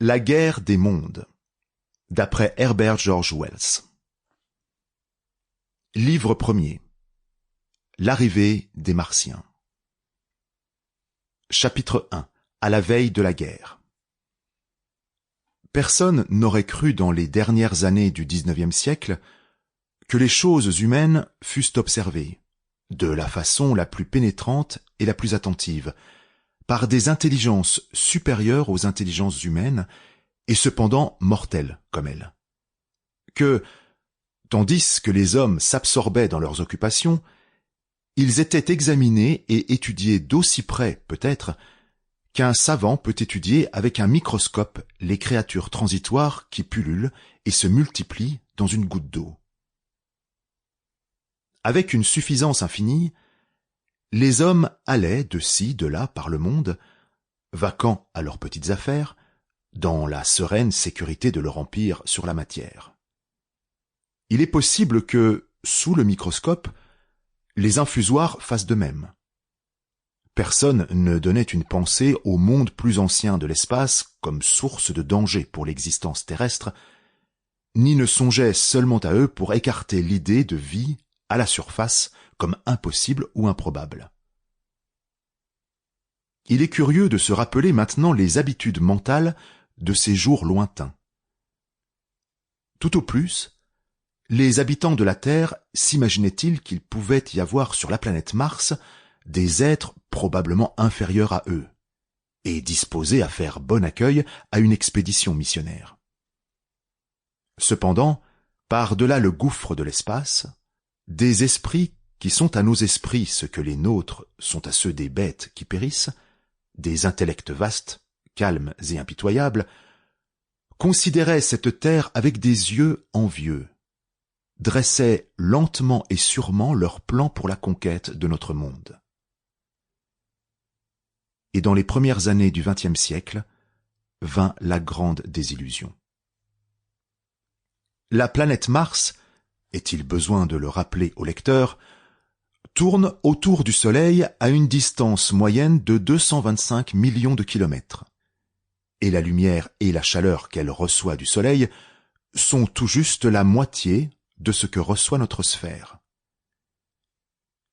La guerre des mondes, d'après Herbert George Wells. Livre premier. L'arrivée des Martiens. Chapitre 1. À la veille de la guerre. Personne n'aurait cru dans les dernières années du XIXe siècle que les choses humaines fussent observées, de la façon la plus pénétrante et la plus attentive, par des intelligences supérieures aux intelligences humaines, et cependant mortelles comme elles. Que, tandis que les hommes s'absorbaient dans leurs occupations, ils étaient examinés et étudiés d'aussi près, peut-être, qu'un savant peut étudier avec un microscope les créatures transitoires qui pullulent et se multiplient dans une goutte d'eau. Avec une suffisance infinie, les hommes allaient de ci, de là par le monde, vaquant à leurs petites affaires, dans la sereine sécurité de leur empire sur la matière. Il est possible que, sous le microscope, les infusoires fassent de même. Personne ne donnait une pensée au monde plus ancien de l'espace comme source de danger pour l'existence terrestre, ni ne songeait seulement à eux pour écarter l'idée de vie à la surface comme impossible ou improbable. Il est curieux de se rappeler maintenant les habitudes mentales de ces jours lointains. Tout au plus, les habitants de la Terre s'imaginaient-ils qu'il pouvait y avoir sur la planète Mars des êtres probablement inférieurs à eux, et disposés à faire bon accueil à une expédition missionnaire. Cependant, par-delà le gouffre de l'espace, des esprits qui sont à nos esprits ce que les nôtres sont à ceux des bêtes qui périssent, des intellects vastes, calmes et impitoyables, considéraient cette terre avec des yeux envieux, dressaient lentement et sûrement leurs plans pour la conquête de notre monde. Et dans les premières années du XXe siècle, vint la grande désillusion. La planète Mars, est-il besoin de le rappeler au lecteur, tourne autour du Soleil à une distance moyenne de 225 millions de kilomètres. Et la lumière et la chaleur qu'elle reçoit du Soleil sont tout juste la moitié de ce que reçoit notre sphère.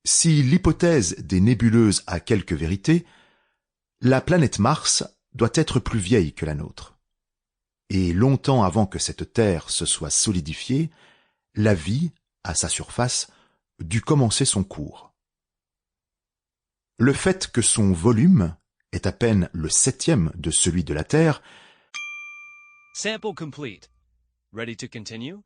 Si l'hypothèse des nébuleuses a quelque vérité, la planète Mars doit être plus vieille que la nôtre. Et longtemps avant que cette Terre se soit solidifiée, la vie, à sa surface, dut commencer son cours. Le fait que son volume est à peine le 7e de celui de la Terre Sample complete. Ready to continue?